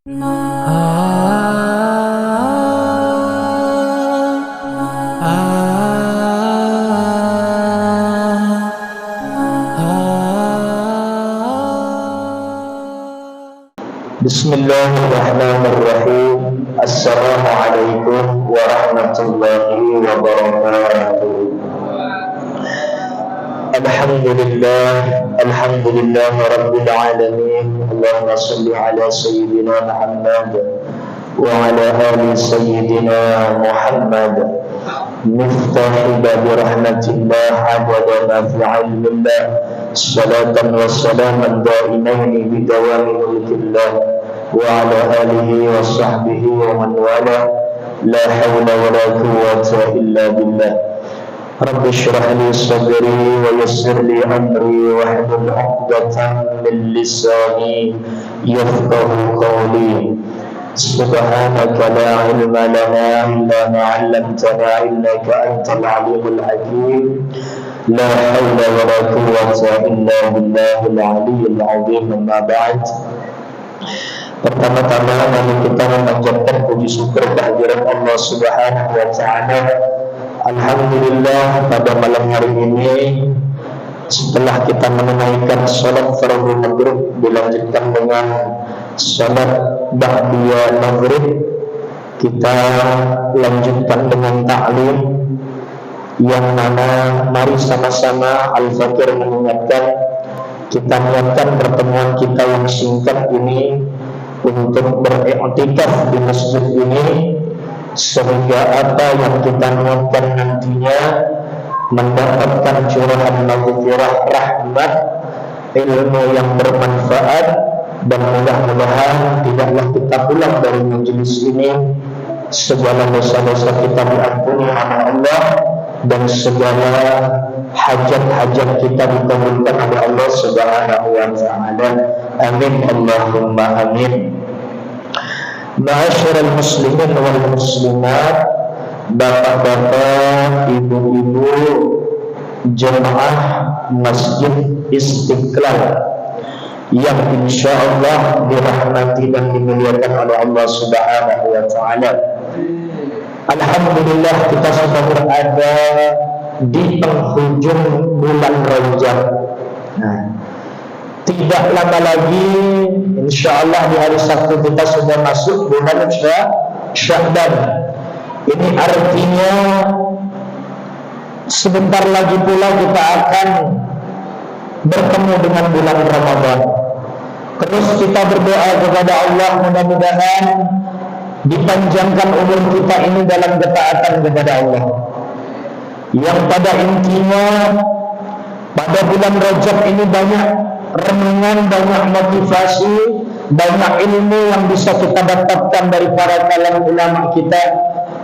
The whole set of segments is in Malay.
Bismillahirrahmanirrahim. Assalamualaikum warahmatullahi wabarakatuh. Alhamdulillah rabbil alamin. Allahumma salli ala sayyidina Muhammad wa ala ali sayyidina Muhammad. Miftah babi rahmatillah adada ma fi ilmillah. Salatan wa salaman daimaini bidawami mulkillah wa ala alihi wa sahbihi wa man wala. La hawla wa la quwwata illa billah. Rabbi shrah li sadri wa yassir li amri wa hlul 'uqdatan min lisani yafqahu qawli. Subhanaka la ilma lana illa ma 'allamtana innaka antal 'alimul hakim. La haula wa la quwwata illa billahil 'aliyyil 'azim. Amma ba'd. Pertama-tama mari kita memanjatkan puji syukur kehadirat Allah Subhanahu wa taala. Alhamdulillah, pada malam hari ini setelah kita menunaikan salat fardu maghrib dilanjutkan dengan salat ba'diyah maghrib, kita lanjutkan dengan ta'lim yang mana mari sama-sama Al-Fakir mengingatkan, kita niatkan pertemuan kita yang singkat ini untuk beriktikaf di masjid ini, sehingga apa yang kita niatkan nantinya mendapatkan curahan maghfirah, rahmat, ilmu yang bermanfaat, dan mudah-mudahan tidaklah kita pulang dari majelis ini segala dosa-dosa kita diampuni oleh Allah dan segala hajat-hajat kita dikabulkan oleh Allah Subhanahu wa taala. Amin Allahumma amin. Ma'asyiral muslimin wal muslimat, bapak-bapak, ibu-ibu, jemaah Masjid Istiqlal yang insyaallah dirahmati dan dimuliakan oleh Allah Subhanahu wa taala. Alhamdulillah, kita sudah berada di penghujung bulan Rajab. Nah, tidak lama lagi insyaallah di hari Sabtu kita sudah masuk bulan Sya'ban. Ini artinya sebentar lagi pula kita akan bertemu dengan bulan Ramadan. Terus kita berdoa kepada Allah, mudah-mudahan dipanjangkan umur kita ini dalam ketaatan kepada Allah. Yang pada intinya pada bulan Rajab ini banyak renungan, banyak motivasi, banyak ilmu yang bisa kita dapatkan dari para kalangan ulama kita,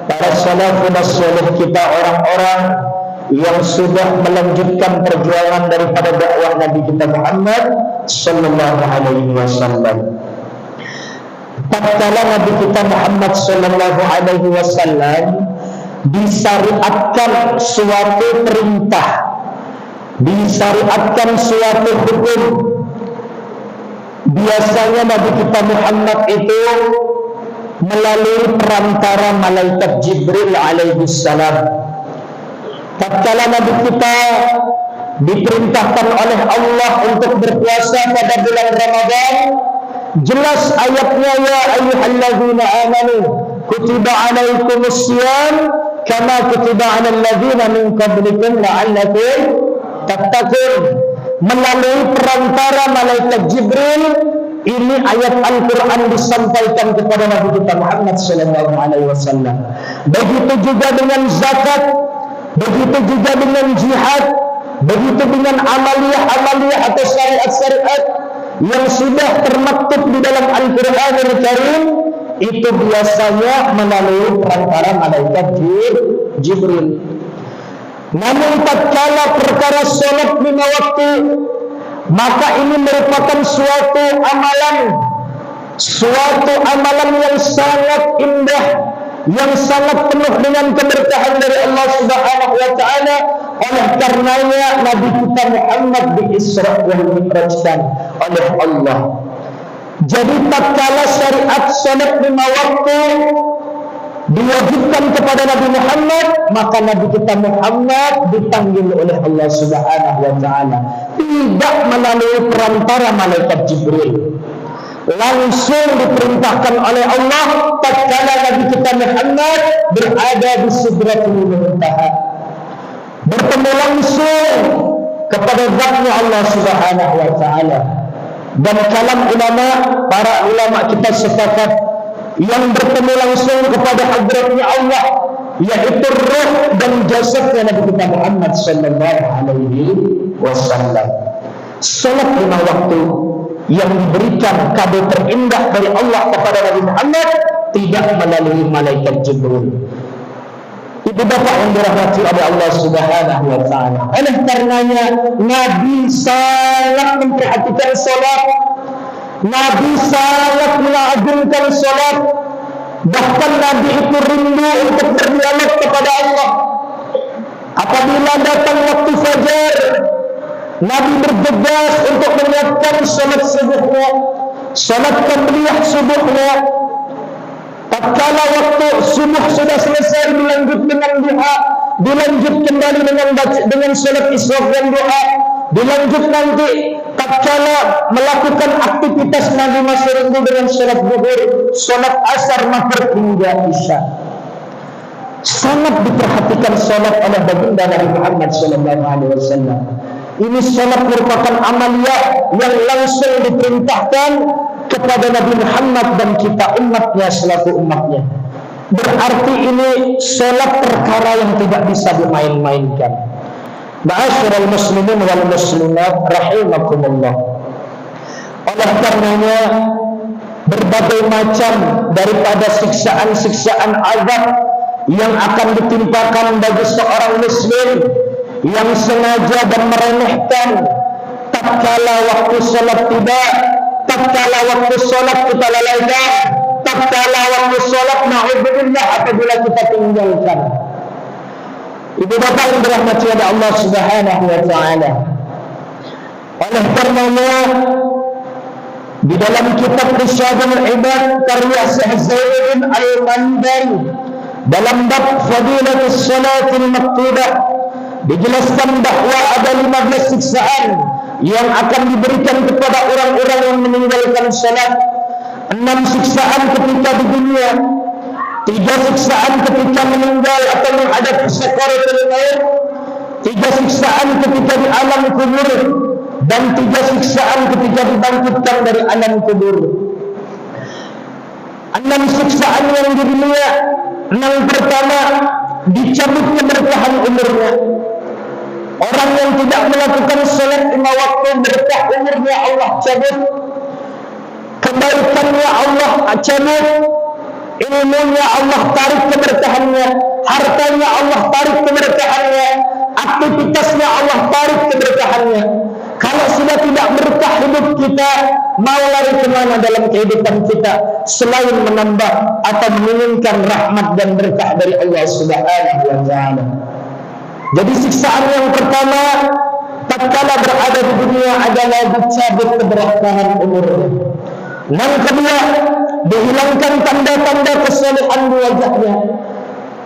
para salafun salih kita, orang-orang yang sudah melanjutkan perjuangan daripada dakwah Nabi kita Muhammad sallallahu alaihi wasallam. Tatkala Nabi kita Muhammad sallallahu alaihi wasallam disyariatkan suatu perintah, disyariatkan suatu hukum, biasanya Nabi kita Muhammad itu melalui perantara malaikat Jibril alaihi salam. Tatkala Nabi kita diperintahkan oleh Allah untuk berpuasa pada bulan Ramadan, jelas ayatnya, ya ayyuhalladzina amanu kutiba alaikumusiyam kama kutiba alal ladzina min qablikum la'allakum tattaqun. Melalui perantara malaikat Jibril, ini ayat Al-Quran disampaikan kepada Nabi kita Muhammad sallallahu alaihi wasallam. Begitu juga dengan zakat, begitu juga dengan jihad, begitu dengan amaliyah-amaliyah atau syariat-syariat yang sudah termaktub di dalam Al-Quranul Karim, itu biasanya melalui perantara malaikat Jibril. Namun tatkala perkara salat lima waktu, maka ini merupakan suatu amalan yang sangat indah, yang sangat penuh dengan keberkahan dari Allah Subhanahu wa taala. Oleh karenanya Nabi kita Muhammad di Isra wal Mi'rajkan oleh Allah. Jadi tatkala syariat salat 5 waktu diwajibkan kepada Nabi Muhammad, maka Nabi kita Muhammad dipanggil oleh Allah Subhanahu wa taala, tidak melalui perantara malaikat Jibril. Langsung diperintahkan oleh Allah tatkala Nabi kita Muhammad berada di Sidratul Muntaha, bertemu langsung kepada zatnya Allah Subhanahu wa taala. Dan kalam ulama, para ulama kita sepakat, yang bertemu langsung kepada hadratnya Allah yaitu roh dan jasadnya Nabi kita Muhammad sallallahu alaihi wasallam. Salat 5 waktu yang diberikan kado terindah dari Allah kepada Nabi Muhammad tidak melalui malaikat Jibril. Ibu bapak yang dirahmati oleh Allah Subhanahu wa taala, oleh karenanya Nabi sangat memperhatikan salat, Nabi sangat mengagungkan salat. Bahkan Nabi itu rindu untuk berdialog kepada Allah. Apabila datang waktu fajar, Nabi bergegas untuk menyiapkan salat subuhnya, salat qabliyah subuhnya. Tatkala waktu subuh sudah selesai, dilanjut dengan duha, dilanjut kembali dengan salat isyraq dan doa, dilanjut nanti tatkala melakukan aktivitas Nabi masih rindu dengan salat zuhur, salat asar, maghrib hingga isya. Sangat diperhatikan salat oleh baginda Nabi Muhammad sallallahu alaihi wasallam. Ini salat merupakan amaliyah yang langsung diperintahkan kepada Nabi Muhammad dan kita umatnya selaku umatnya. Berarti ini salat perkara yang tidak bisa dimain-mainkan. Ma'asyiral muslimin wal muslimat rahimakumullah. Oleh karenanya berbagai macam daripada siksaan-siksaan azab yang akan ditimpakan bagi seorang muslim yang sengaja dan meremehkan tatkala waktu salat tiba, tatkala waktu salat kita lalaikan, tatkala waktu salat na'udzubillah apabila kita tinggalkan. Ibu bapak yang dirahmati oleh Allah Subhanahu wa taala, oleh karenanya di dalam kitab Irsyadul Ibad karya Syekh Zain Al-Mandari dalam bab Fadilatus Salatil Maktubah dijelaskan bahwa ada 15 siksaan yang akan diberikan kepada orang-orang yang meninggalkan salat. 6 siksaan ketika di dunia, 3 siksaan ketika meninggal atau menghadapi sakaratul maut, 3 siksaan ketika di alam kubur, dan 3 siksaan ketika dibangkitkan dari alam kubur. 6 siksaan yang di dunia, 6 pertama dicabutnya bertahan umurnya. Orang yang tidak melakukan salat 5 waktu berkah umurnya Allah cabut, kebaikannya Allah cabut, ilmunya Allah tarik keberkahannya, hartanya Allah tarik keberkahannya, aktivitasnya Allah tarik keberkahannya. Kalau sudah tidak berkah hidup kita, mau lari kemana dalam kehidupan kita selain menambah atau menginginkan rahmat dan berkah dari Allah Subhanahu wa taala. Jadi siksaan yang pertama tatkala berada di dunia adalah dicabut keberkahan umurnya. Yang kedua, dihilangkan tanda-tanda kesalehan di wajahnya.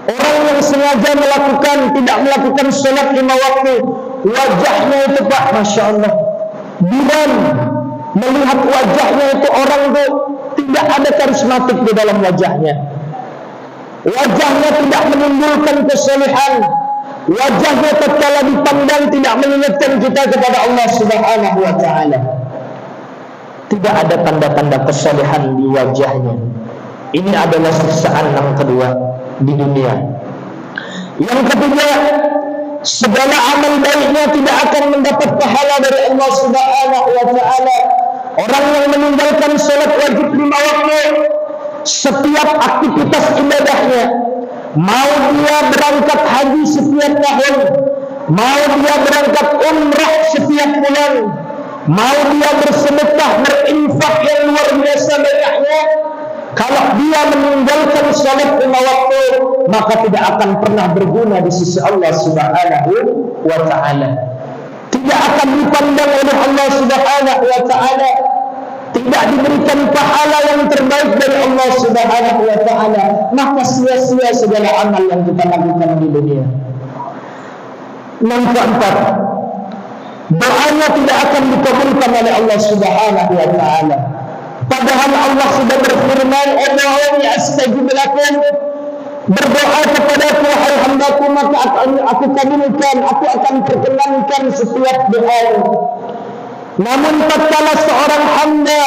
Orang yang sengaja tidak melakukan salat 5 waktu, wajahnya itu Pak, Masya Allah, bidan, melihat wajahnya itu orang itu tidak ada karismatik di dalam wajahnya. Wajahnya tidak menimbulkan kesalehan. Wajahnya tatkala dipandang tidak mengingatkan kita kepada Allah Subhanahu wa taala. Tidak ada tanda-tanda kesalehan di wajahnya. Ini adalah siksaan yang kedua di dunia. Yang ketiga, segala amal baiknya tidak akan mendapat pahala dari Allah Subhanahu wa taala. Orang yang meninggalkan salat wajib 5 waktu, setiap aktivitas ibadahnya, mau dia berangkat haji setiap tahun, mau dia berangkat umrah setiap bulan, mau dia bersedekah, berinfak yang luar biasa banyaknya, kalau dia meninggalkan salat 5 waktu, maka tidak akan pernah berguna di sisi Allah Subhanahu wa taala. Tidak akan dipandang oleh Allah Subhanahu wa taala, tidak diberikan pahala yang terbaik dari Allah Subhanahu wa taala, maka sia-sia segala amal yang kita lakukan di dunia. Yang keempat, doanya tidak akan dikabulkan oleh Allah Subhanahu wa taala. Padahal Allah sudah berfirman, "Allahumma astajib lakum." Berdoa kepadaku wahai hambaku, maka aku kabulkan, aku akan perkenankan setiap doa. Namun tatkala seorang hamba,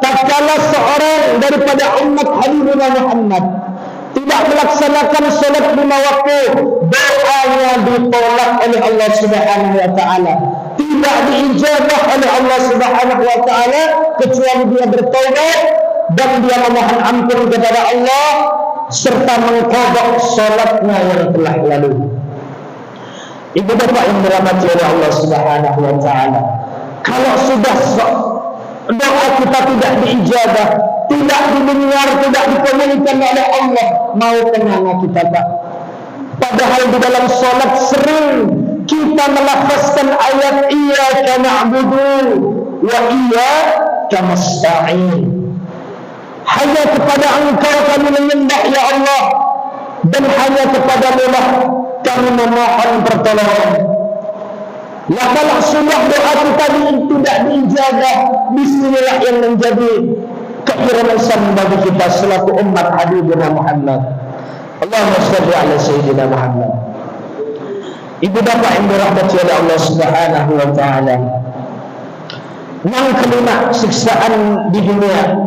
tatkala seorang daripada umat Habibuna Muhammad tidak melaksanakan salat 5 waktu, doanya ditolak oleh Allah Subhanahu wa taala. Tidak diijabah oleh Allah Subhanahu wa taala kecuali dia bertaubat dan dia memohon ampun kepada Allah serta mengqadha salatnya yang telah lalu. Ibu bapak yang dirahmati oleh Allah Subhanahu wa taala, kalau sudah doa kita tidak diijabah, tidak didengar, tidak dikabulkan oleh Allah, mau kemana kita Pak? Padahal di dalam salat sering kita melafazkan ayat iyyaka na'budu wa iyyaka nasta'in. Hanya kepada Engkau kami menyembah ya Allah, dan hanya kepadamu lah kami memohon pertolongan. Lah kalau sudah doa kita tidak diijabah, bismillah yang menjadi keiramasan bagi kita selaku umat Habibuna Muhammad. Allahumma shalli ala sayyidina Muhammad. Ibu bapak yang dirahmati oleh Allah Subhanahu wa taala, yang kelima, siksaan di dunia.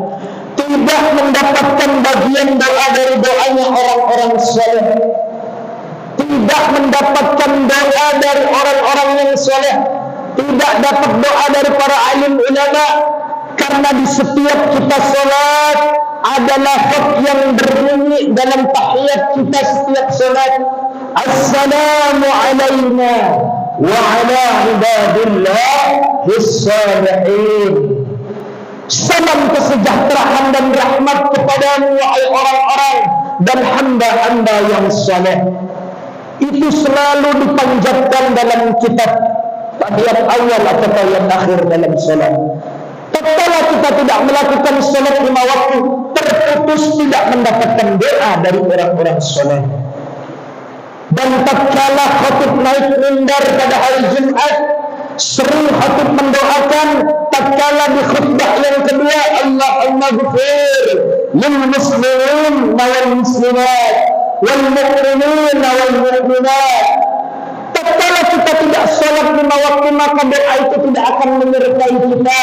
Tidak mendapatkan bagian doa dari doanya orang-orang saleh. Tidak mendapatkan doa dari orang-orang yang saleh. Tidak dapat doa dari para alim ulama. Karena di setiap kita salat ada lafaz yang berbunyi dalam tahiyat kita setiap salat. Assalamu alayna wa ala ibadillah bis-salihin. Salam kesejahteraan dan rahmat kepadamu wahai orang-orang dan hamba-hamba yang saleh. Itu selalu dipanjatkan dalam kitab tahiyat awal atau tahiyat akhir dalam salat. Tatkala kita tidak melakukan salat 5 waktu, terputus tidak mendapatkan doa dari orang-orang saleh. Dan tatkala khatib naik mimbar pada hari Jumat, sering khatib mendoakan tatkala di khutbah yang kedua, Allahumma ghfir lil muslimin wal muslimat wal mu'minin wal mu'minat. Tatkala kita tidak salat 5 waktu, maka doa itu tidak akan menyertai kita,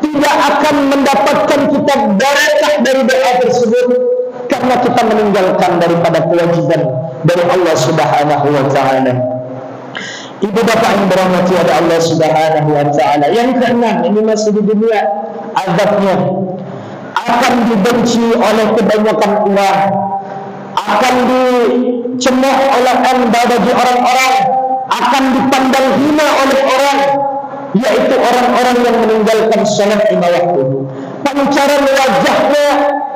tidak akan mendapatkan kita barakah dari doa tersebut, karena kita meninggalkan daripada kewajiban dari Allah Subhanahu wa taala. Ibu bapak yang dirahmati oleh Allah Subhanahu wa taala, yang keenam, ini masih di dunia, azabnya akan dibenci oleh kebanyakan umat, akan dicemooh oleh bagi orang-orang, akan dipandang hina oleh orang, yaitu orang-orang yang meninggalkan salat 5 waktu. Pancaran wajahnya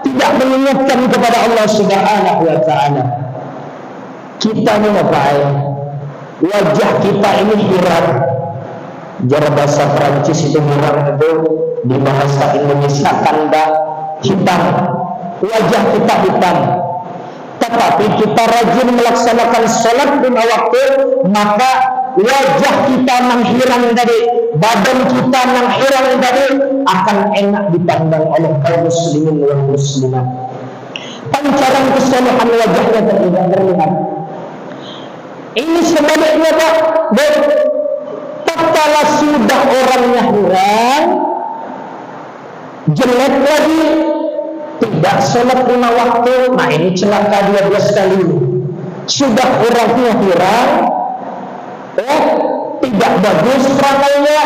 tidak mengingatkan kepada Allah Subhanahu wa taala. Kita ini apa ya? Wajah kita ini hiram. Jar bahasa Prancis itu hiram, itu di bahasa Indonesia tanda hitam. Wajah kita hitam. Tetapi kita rajin melaksanakan salat 5 waktu, maka wajah kita menghilang tadi, badan kita menghilang tadi, akan enak dipandang oleh kaum muslimin dan muslimat. Pancaran kesalehan wajahnya tidak terlihat. Ini sebaliknya Pak, tatkala sudah orangnya hilang, jelek lagi, tidak salat 5 waktu, nah ini celaka 12 kali. Sudah orangnya hilang, tidak bagus perangai,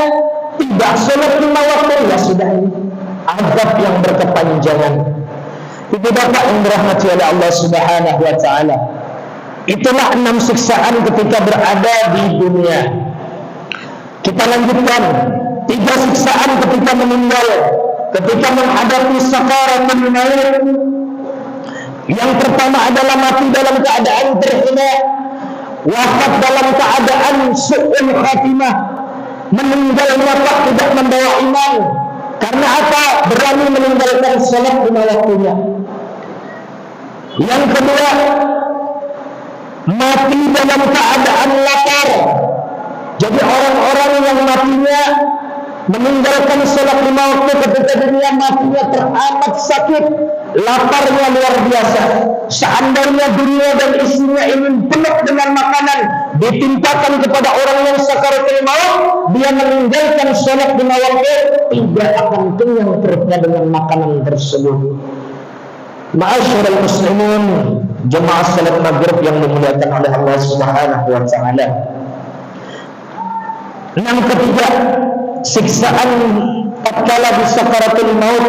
tidak salat 5 waktu, ya sudah, ini azab yang berkepanjangan. Ibu bapak yang dirahmati oleh Allah Subhanahu wa taala, itulah 6 siksaan ketika berada di dunia. Kita lanjutkan 3 siksaan ketika meninggal, ketika menghadapi sakaratul maut. Yang pertama adalah mati dalam keadaan terhina, wafat dalam keadaan su'ul khatimah, meninggal wafat tidak membawa iman, Karena apa? Berani meninggalkan salat lima waktunya. Yang kedua, mati dalam keadaan lapar. Jadi orang-orang yang matinya meninggalkan salat lima waktu ketika dunia matinya teramat sakit, laparnya luar biasa. Seandainya dunia dan isinya ini penuh dengan makanan, ditimpakan kepada orang yang sakaratul maut, dia meninggalkan salat lima waktu, tidak akan kenyang perutnya dengan makanan tersebut. Ma'asyiral muslimin, jemaah salat maghrib yang dimuliakan oleh Allah Subhanahu wa taala. Yang ketiga, siksaan tatkala di sakaratul maut,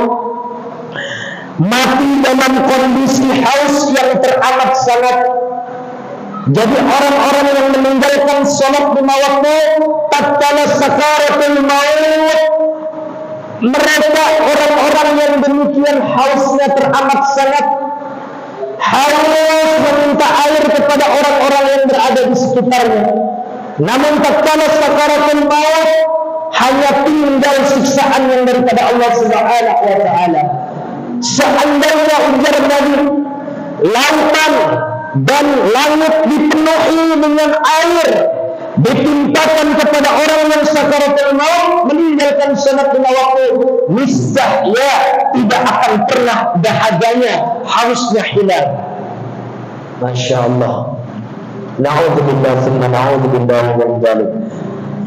mati dalam kondisi haus yang teramat sangat. Jadi orang-orang yang meninggalkan salat lima waktu tatkala sakaratul maut, mereka orang-orang yang demikian hausnya teramat sangat, haus meminta air kepada orang-orang yang berada di sekitarnya. Namun tatkala sakaratul maut, hanya tinggal siksaan yang daripada Allah Subhanahu wa taala. Seandainya ujar Nabi, lautan dan langit dipenuhi dengan air, ditimpakan kepada orang yang sakaratul maut meninggalkan salat lima waktu, niscaya tidak akan pernah dahaganya, hausnya hilang. Masya Allah. Na'udzubillah thumma na'udzubillah min dzalik.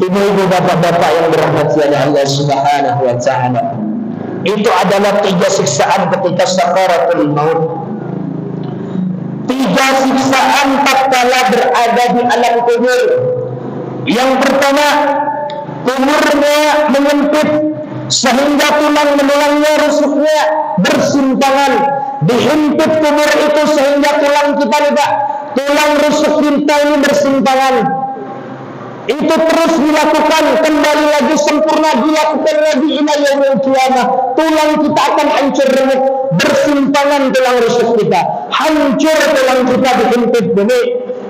Ibu-ibu, bapak-bapak yang dirahmati oleh Allah Subhanahu wa taala, itu adalah 3 siksaan ketika sakaratul maut. 3 siksaan tatkala berada di alam kubur. Yang pertama, kuburnya menyempit sehingga tulang belulangnya, rusuknya bersimpangan. Dihimpit kubur itu sehingga tulang kita juga, tulang rusuk kita ini bersimpangan. Itu terus dilakukan, kembali lagi sempurna dilakukan lagi ila yaumil qiyamah. Tulang kita akan hancur remuk, bersimpangan tulang rusuk kita, hancur tulang kita dihimpit bumi.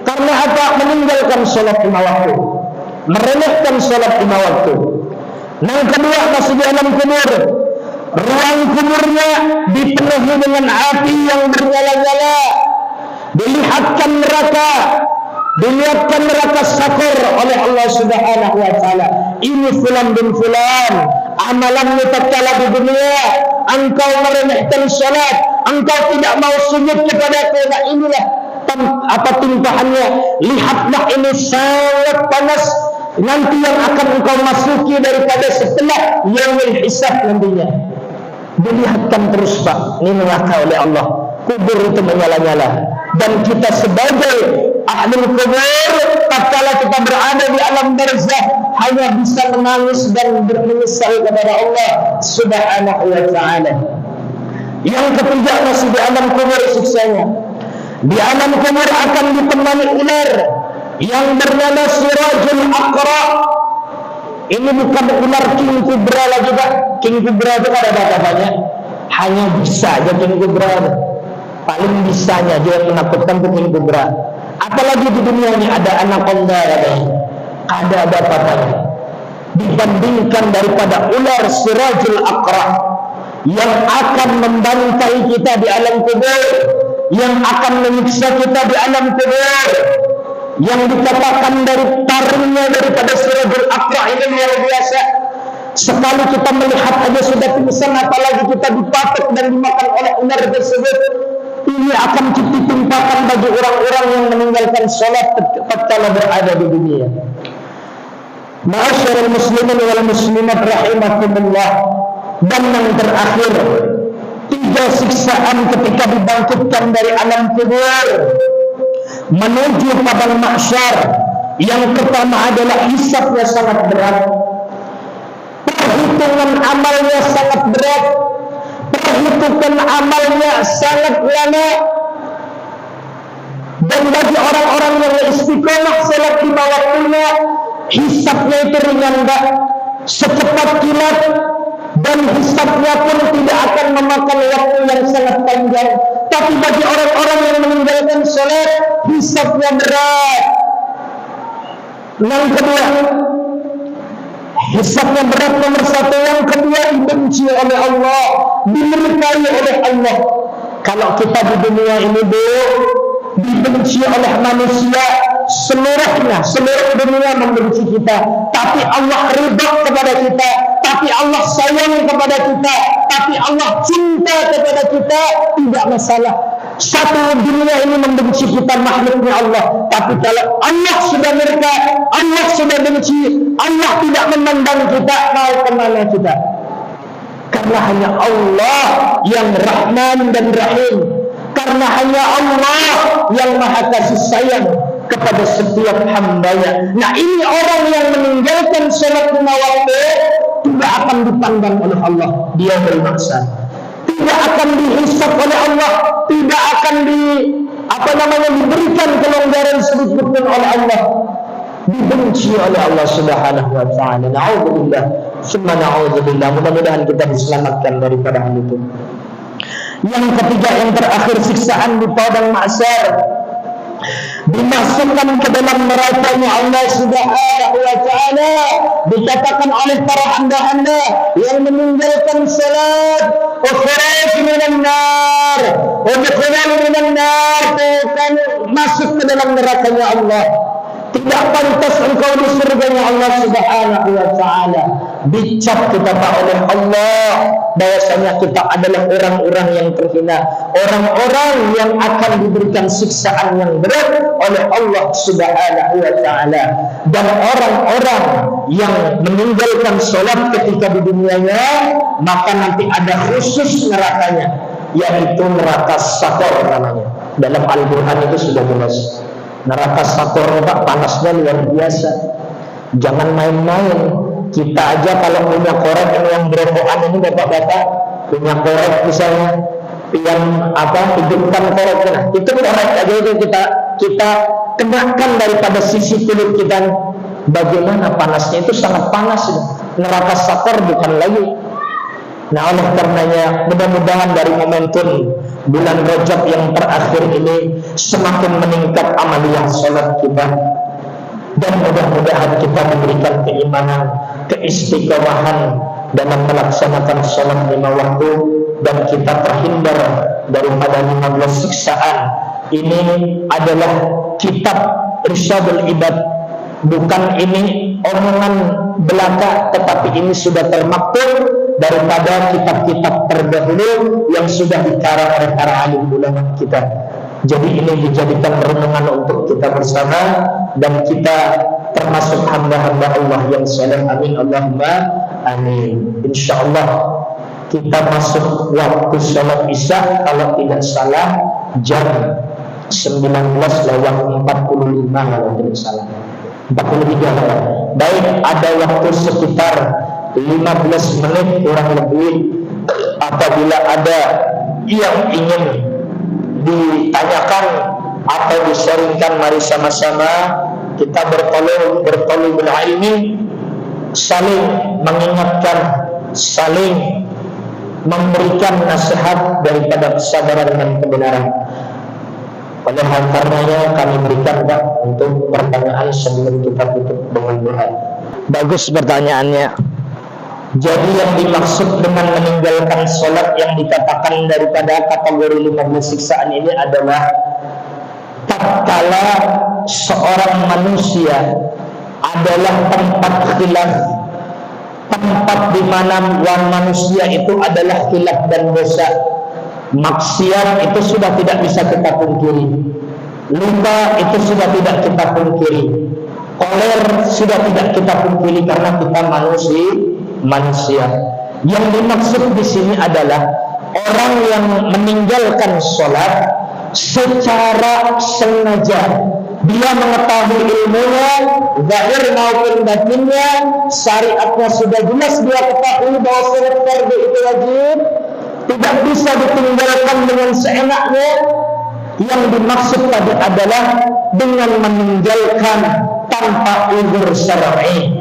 Karena apa? Meninggalkan salat lima waktu, meremehkan salat lima waktu. Yang kedua, masih di alam kubur, ruang kuburnya dipenuhi dengan api yang bernyala-nyala, dilihatkan neraka sakor oleh Allah Subhanahu wa taala. Ini fulan bin fulan, amalanmu tatkala di dunia engkau meremehkan salat, engkau tidak mau sujud kepadaku, nah inilah timpahannya. Lihatlah, ini sangat panas nanti yang akan engkau masuki daripada setelah yaumul hisab nantinya. Dilihatkan terus, Pak, ini neraka oleh Allah. Kubur itu menyala-nyala, dan kita sebagai ahli kubur tatkala kita berada di alam barzakh hanya bisa menangis dan bermenyesal kepada Allah Subhanahu wa taala. Yang ketiga, masih di alam kubur siksanya. Di alam kubur akan ditemani ular yang bernama Sirajul Aqra. Ini bukan ular king cobra lagi, Pak. King cobra itu ada apa-apanya, hanya bisa aja king cobra. Paling bisanya dia menakutkan king cobra. Apalagi di dunia ini ada anaconda, ada apa-apanya dibandingkan daripada ular Sirajul Aqra yang akan membantai kita di alam kubur, yang akan menyiksa kita di alam kubur. Yang dikatakan dari taringnya daripada Sirajul Aqra ini luar biasa. Sekali kita melihat aja sudah pingsan, apalagi kita dipatok dan dimakan oleh ular tersebut. Ini akan ditimpakan bagi orang-orang yang meninggalkan salat tatkala berada di dunia. Ma'asyiral muslimin wal muslimat rahimakumullah. Dan yang terakhir, 3 siksaan ketika dibangkitkan dari alam kubur menuju padang mahsyar. Yang pertama adalah hisabnya sangat berat, perhitungan amalnya sangat berat, perhitungan amalnya sangat lama. Dan bagi orang-orang yang istiqomah salat lima waktunya, hisabnya itu ringan, Pak, secepat kilat. Dan hisabnya pun tidak akan memakan waktu yang sangat panjang. Tapi bagi orang-orang yang meninggalkan salat, hisabnya berat. Yang kedua, hisabnya berat nomor satu. Yang kedua, dibenci oleh Allah, dimurkai oleh Allah. Kalau kita di dunia ini dibenci oleh manusia seluruhnya, seluruh dunia membenci kita, tapi Allah ridha kepada kita, tapi Allah sayang kepada kita, tapi Allah cinta kepada kita, tidak masalah. Satu dunia ini membenci kita, makhluknya Allah, tapi kalau Allah sudah murka, Allah sudah benci, Allah tidak memandang kita, mau kemana kita? Karena hanya Allah yang Rahman dan Rahim, karena hanya Allah yang Maha kasih sayang kepada setiap hambanya. Nah, ini orang yang meninggalkan sholat 5 waktu tidak akan dipandang oleh Allah, dia bermaksiat. Tidak akan dihisab oleh Allah, tidak akan diberikan kelonggaran sedikit pun oleh Allah, dibenci oleh Allah Subhanahu wa taala. Na'udzubillah, summa na'udzubillah. Mudah-mudahan kita diselamatkan daripada hal itu. Yang ketiga, yang terakhir, siksaan di padang mahsyar, dimasukkan ke dalam nerakanya Allah Subhanahu wa taala. Dikatakan oleh para hamba-hamba yang meninggalkan salat, ukhraj minan nar, udkhulun minan nar, bukan masuk ke dalam nerakanya Allah. Tidak pantas engkau di surganya Allah Subhanahu wa taala. Dicap kita oleh Allah bahwasanya kita adalah orang-orang yang terhina, orang-orang yang akan diberikan siksaan yang berat oleh Allah Subhanahu wa taala. Dan orang-orang yang meninggalkan sholat ketika di dunianya, maka nanti ada khusus nerakanya, yaitu neraka Sakor namanya. Dalam Al-Quran itu sudah jelas. Neraka Sakor, Pak, panasnya luar biasa. Jangan main-main. Kita aja kalau punya korek yang berokokan ini, bapak-bapak punya korek misalnya, yang hidupkan koreknya, itu korek aja itu kita kenakan daripada sisi kulit kita. Bagaimana panasnya, itu sangat panas. Neraka Sakor bukan lagi. Nah, oleh karenanya mudah-mudahan dari momentum bulan Rajab yang terakhir ini semakin meningkat amaliyah sholat kita, dan mudah-mudahan kita diberikan keimanan, keistiqomahan dalam melaksanakan sholat 5 waktu, dan kita terhindar daripada 15 siksaan. Ini adalah kitab Irsyadul Ibad, bukan ini omongan belaka, tetapi ini sudah termaktub daripada kitab-kitab terdahulu yang sudah dikarang oleh para alim ulama kita. Jadi ini dijadikan renungan untuk kita bersama, dan kita termasuk hamba-hamba Allah yang saleh. Amin, Allahumma amin. InsyaAllah kita masuk waktu sholat isya, kalau tidak salah jam 19:45 kalau tidak salah, 43. Baik, ada waktu sekitar 15 menit kurang lebih. Apabila ada yang ingin ditanyakan atau disaringkan, mari sama-sama kita bertolong ilmi, saling mengingatkan, saling memberikan nasihat daripada kesabaran dan kebenaran. Oleh karenanya kami berikan, Pak, untuk pertanyaan sebelum kita tutup dengan doa. Bagus pertanyaannya. Jadi yang dimaksud dengan meninggalkan sholat yang dikatakan daripada kategori 15 siksaan ini adalah tatkala seorang manusia adalah tempat khilaf, tempat di mana manusia itu adalah khilaf dan dosa. Maksiat itu sudah tidak bisa kita pungkiri, lupa itu sudah tidak kita pungkiri, koler sudah tidak kita pungkiri, karena kita manusia. Yang dimaksud di sini adalah orang yang meninggalkan sholat secara sengaja. Dia mengetahui ilmunya, zahir maupun batinnya, syariatnya sudah jelas, dia ketahui bahwa sholat fardu itu wajib, tidak bisa ditinggalkan dengan seenaknya. Yang dimaksud tadi adalah dengan meninggalkan tanpa uzur syar'i.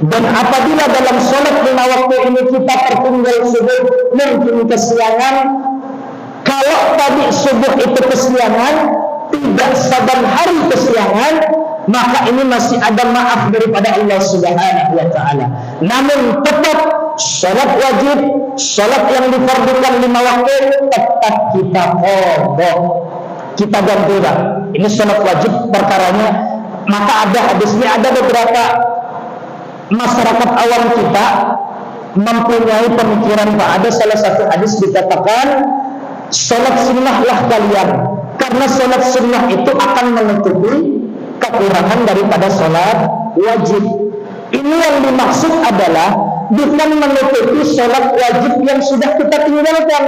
Dan apabila dalam sholat 5 waktu ini kita tertinggal subuh, mungkin kesiangan. Kalau tadi subuh itu kesiangan, tidak saban hari kesiangan, maka ini masih ada maaf daripada Allah Subhanahu wa taala. Namun tetap salat wajib, salat yang difardukan 5 waktu tetap kita qadha. Kita ganti, Pak. Ini salat wajib perkaranya. Maka ada hadisnya, ada beberapa masyarakat awam kita mempunyai pemikiran, Pak. Ada salah satu hadis dikatakan salat sunnahlah kalian, karena salat sunnah itu akan menutupi kekurangan daripada salat wajib. Ini yang dimaksud adalah bukan menutupi salat wajib yang sudah kita tinggalkan,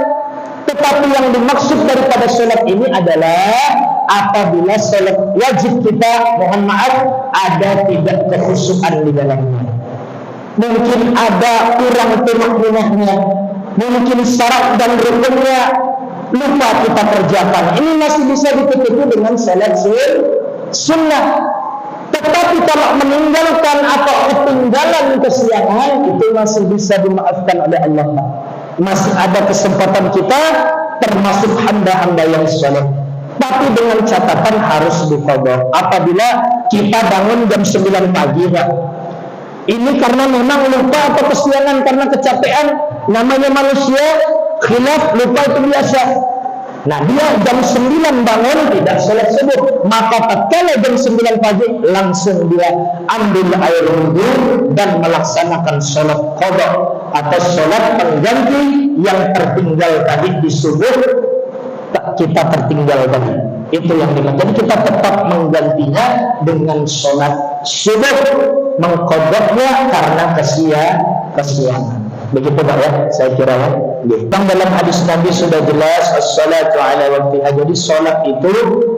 tetapi yang dimaksud daripada salat ini adalah apabila salat wajib kita, mohon maaf, ada tidak kekhusyukan di dalamnya. Mungkin ada kurang tumakninahnya, mungkin syarat dan rukunnya lupa kita kerjakan. Ini masih bisa ditutupi dengan salat sunnah. Tetapi kalau meninggalkan atau ketinggalan kesiangan, itu masih bisa dimaafkan oleh Allah. Masih ada kesempatan kita termasuk hamba-hamba yang saleh. Tapi dengan catatan harus diqadha. Apabila kita bangun jam 9 pagi, Pak. Ini karena memang lupa atau kesiangan karena kecapean. Namanya manusia, khilaf, lupa itu biasa. Nah, dia jam 9 bangun tidak salat subuh, maka tatkala jam 9 pagi langsung dia ambil air wudu dan melaksanakan salat qadha atau salat pengganti yang tertinggal tadi di subuh. Kita tertinggal tadi, itu yang dimaksud. Jadi kita tetap menggantinya dengan salat subuh, mengqadhanya karena kesiangan. Begitu, Pak, ya, saya kira, ya. Bang, dalam hadis Nabi sudah jelas as-salatu ala waqtiha. Jadi salat itu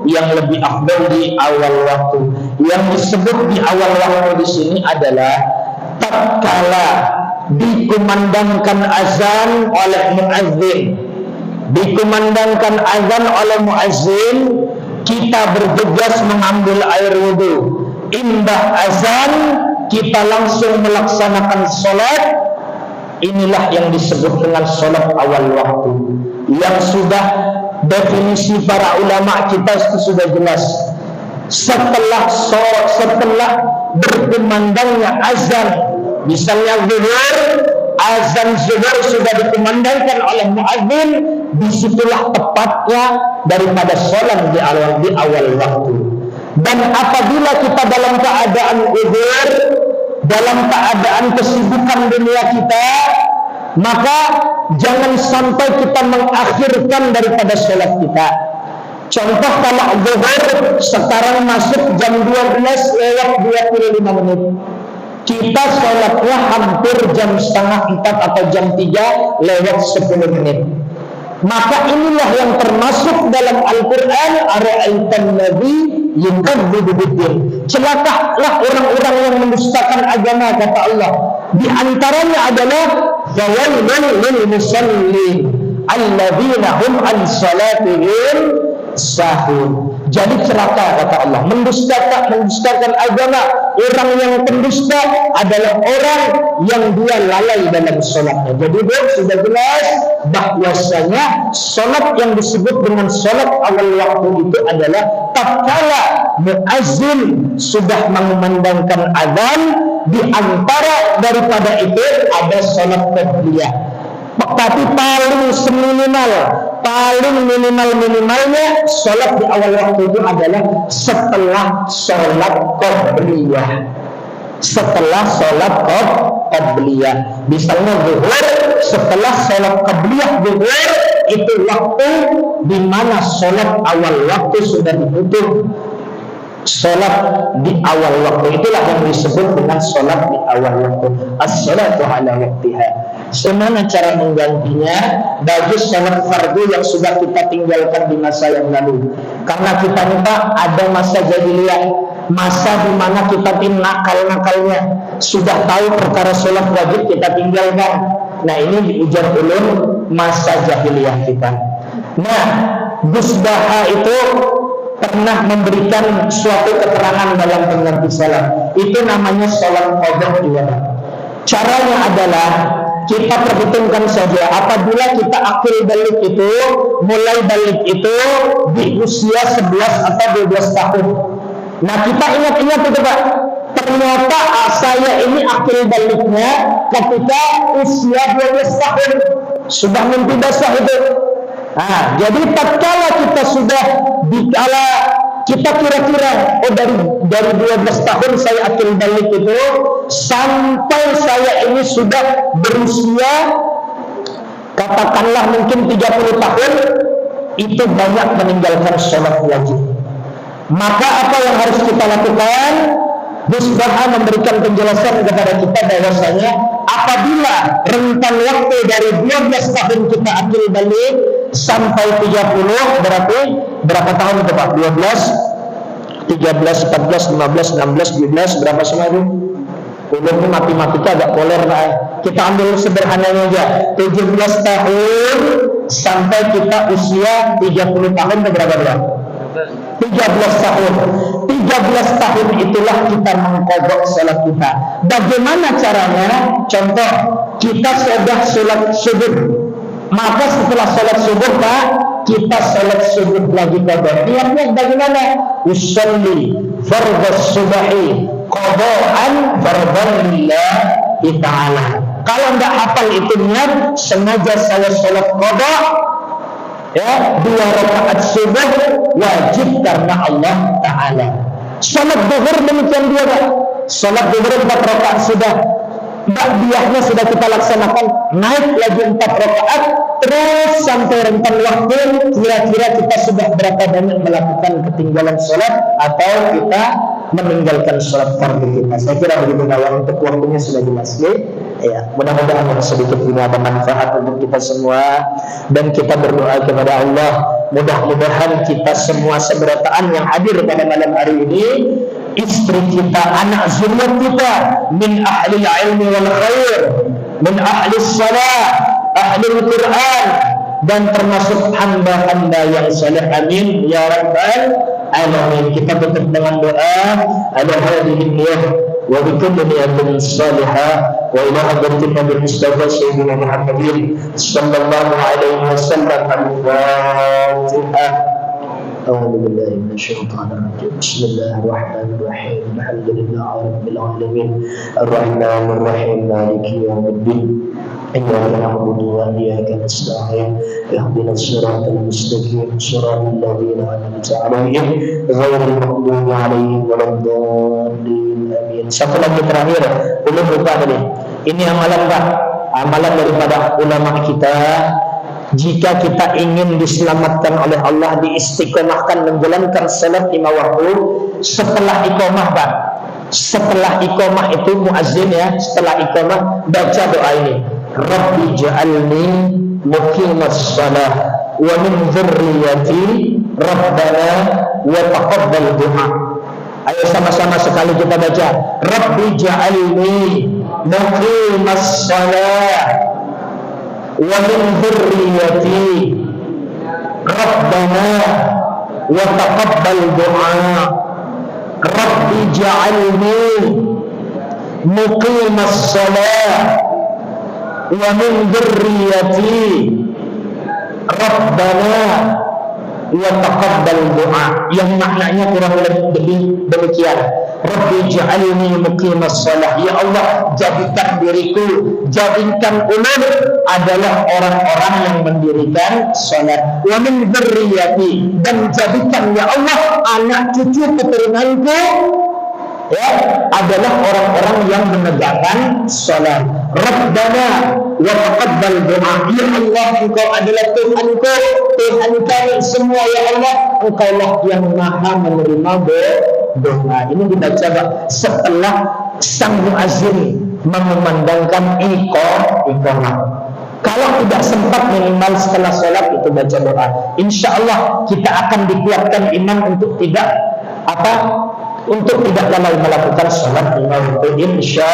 yang lebih afdal di awal waktu. Yang disebut di awal waktu di sini adalah tatkala dikumandangkan azan oleh muazzin. Dikumandangkan azan oleh muazzin, kita bergegas mengambil air wudu. Imbah azan, kita langsung melaksanakan salat. Inilah yang disebut dengan salat awal waktu, yang sudah definisi para ulama kita itu sudah jelas. Setelah berkumandangnya azan, misalnya zuhur, azan zuhur sudah dikumandangkan oleh muadzin, disitulah tepatnya daripada salat di awal waktu. Dan apabila kita dalam keadaan zuhur, dalam keadaan kesibukan dunia kita, maka jangan sampai kita mengakhirkan daripada sholat kita. Contoh, kalau zuhur sekarang masuk jam 12:25, kita sholatnya hampir jam 3:30 atau jam 3:10. Maka inilah yang termasuk dalam Al-Quran, ara'aitan nabi yukadzibu biddin. Celakalah orang-orang yang mendustakan agama, kata Allah. Di antaranya adalah fawailun lil musallin alladzina hum an salatihim sahun. Jadi celaka, kata Allah, mendustakan agama. Orang yang pendusta adalah orang yang dia lalai dalam sholatnya. Jadi sudah jelas bahwasanya sholat yang disebut dengan sholat awal waktu itu adalah tatkala muazzin sudah mengumandangkan azan. Di antara daripada itu ada sholat qabliyah. Tapi paling minimalnya sholat di awal waktu itu adalah setelah sholat qabliyah. Setelah sholat qabliyah, misalnya zuhur, setelah sholat qabliyah zuhur, itu waktu di mana sholat awal waktu sudah ditutup. Sholat di awal waktu itulah yang disebut dengan sholat di awal waktu. As-sholatu ala waqtiha. Semana cara menggantinya? Bagus sholat fardu yang sudah kita tinggalkan di masa yang lalu. Karena kita minta ada masa jahiliyah, masa di mana kita nakal-nakalnya, sudah tahu perkara sholat wajib kita tinggalkan. Nah, ini diujar ulun masa jahiliyah kita. Nah, Gus Baha itu pernah memberikan suatu keterangan dalam pengganti salat. Itu namanya salat qadha juga. Caranya adalah kita perhitungkan saja, apabila kita akhir balik itu, mulai balik itu di usia 11 atau 12 tahun. Nah kita ingat-ingat itu Pak, ternyata saya ini akil baliknya ketika usia 12 tahun sudah mimpi basah itu. Nah, jadi tatkala kita sudah dikala kita kira-kira dari 12 tahun saya akil balik itu sampai saya ini sudah berusia katakanlah mungkin 30 tahun, itu banyak meninggalkan sholat wajib. Maka apa yang harus kita lakukan? Musbaha memberikan penjelasan kepada kita bahwasanya apabila rentan waktu dari 12 tahun kita akil balik sampai 30, berarti berapa tahun itu Pak? 12, 13, 14, 15, 16, 17, berapa semua itu? Ini matematika agak poler Pak. Kita ambil sederhananya aja, 17 tahun sampai kita usia 30 tahun berapa berapa? 13 tahun. 13 tahun itulah kita mengqadha salat kita. Bagaimana caranya? Contoh, kita sudah salat subuh. Maka setelah salat subuh Pak, kita salat subuh lagi qadha. Niatnya bagaimana? Usolli fardhas subhi qadhaan fardhan lillahi ta'ala. Kalau enggak hafal itu niat, sengaja saya salat qadha, ya, 2 rakaat subuh wajib karena Allah Ta'ala. Salat zuhur demikian juga. Salat zuhur 4 rakaat sudah, ba'diyahnya sudah kita laksanakan, naik lagi 4 rakaat, terus sampai rentan waktu kira-kira kita sudah berapa banyak melakukan ketinggalan salat atau kita meninggalkan salat fardu kita. Saya kira begitu kawan, untuk waktunya sudah jelas ya. Mudah-mudahan yang sedikit ini ada manfaat untuk kita semua, dan kita berdoa kepada Allah mudah-mudahan kita semua seberataan yang hadir pada malam hari ini, istri kita, anak zuriat kita, min ahli ilmi wal khair, min ahli salat, ahli Quran, dan termasuk hamba-hamba yang saleh, amin ya rabbal alamin. Kita tutup dengan doa, ala hadhihi niyyah wa bi kulli niyatin salihah wa ila hadratin Nabi Mustafa sayyidina Muhammadin sallallahu alaihi wasallam. Al-Fatihah. A'udzu billahi minasyaitonir rajim. Bismillahirrahmanirrahim. Alhamdulillahi rabbil alamin. Arrahmanir rahim. Maliki yaumiddin. إياك نعبد وإياك نستعين اهدنا الصراط المستقيم صراط الذين أنعمت عليهم غير المغضوب عليهم ولا الضالين آمين. Satu lagi terakhir, belum lupa nih. Ini amalan Pak, amalan daripada ulama kita. Jika kita ingin diselamatkan oleh Allah, diistiqomahkan menjalankan salat 5 waktu, setelah iqamah Pak, setelah iqamah itu muazzin ya, setelah iqamah baca doa ini, Rabbi ja'alni muqimas shalah wa min dzurriyyati rabbana wa taqabbal du'a. Ayo sama-sama sekali kita baca, Rabbi ja'alni muqimas shalah wa min dzurriyyati rabbana wa taqabbal du'a. Rabbi ja'alni muqimas shalah wa min dzurriyyati rabbana wa taqabbal du'a. Yang maknanya kurang lebih demikian, Rabbi ja'alni muqimas shalah, ya Allah jadikan diriku, jadikan ulun adalah orang-orang yang mendirikan salat, wa min dzurriyyati, dan jadikan ya Allah anak cucu keturunanku ya adalah orang-orang yang menegakkan salat. Rabbana wa taqabbal du'a, ya Allah Engkau adalah Tuhanku, Tuhan kami semua ya Allah, Engkau lah yang maha menerima doa. Ini dibaca setelah sang muazzin mengumandangkan iqamah. Kalau tidak sempat minimal setelah sholat itu baca doa. Insya Allah kita akan dikuatkan iman untuk tidak lalai melakukan sholat 5 waktu insya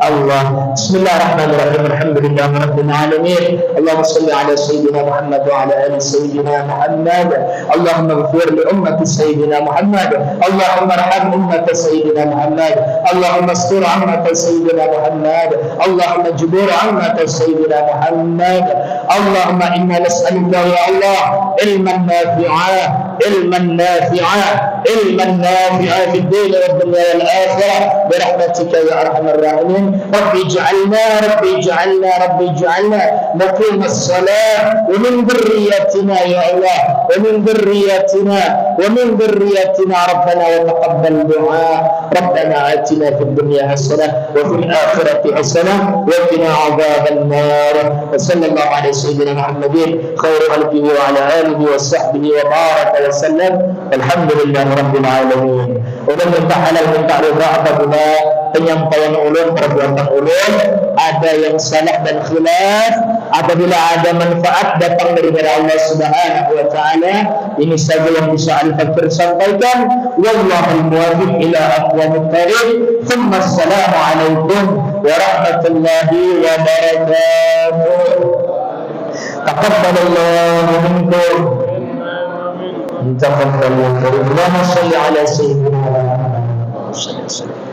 Allah. Bismillahirrahmanirrahim. Alhamdulillahirabbil alamin. Allahumma shalli ala sayyidina Muhammad wa ala ali sayyidina Muhammad. Allahumma ighfir li ummati sayyidina Muhammad. Allahumma arham ummati sayyidina Muhammad. Allahumma astur ummati sayyidina Muhammad. Allahumma jbur ummati sayyidina Muhammad. Allahumma inna nas'aluka ya Allah ilman nafi'a, ilman nafi'a, ilman nafi'a fid dunya wad dunya wal akhirah bi rahmatika ya arhamar rahimin. Rabbi ij'alna نقيم الصلاة ومن ذريتنا يا الله، ومن ذريتنا ربنا وتقبل دعاء. ربنا آتنا في الدنيا حسنة وفي الآخرة حسنة وقنا عذاب النار. وصلى الله على سيدنا محمد خير خلقه وعلى آله وصحبه وبارك وسلم. الحمد لله رب العالمين. Udah minta halal minta ridha apabila penyampaian ulun, perbuatan ulun ada yang salah dan khilaf, apabila ada manfaat datang dari Allah Subhanahu wa taala, ini saja yang bisa Al-Fakir sampaikan. Wallahul muwaffiq ila aqwamit thariq. Tsumma assalamu alaikum warahmatullahi wabarakatuh. Taqabbalallahu minkum. Taqabbalallahu. Allahumma shalli ala sayyidina Muhammad.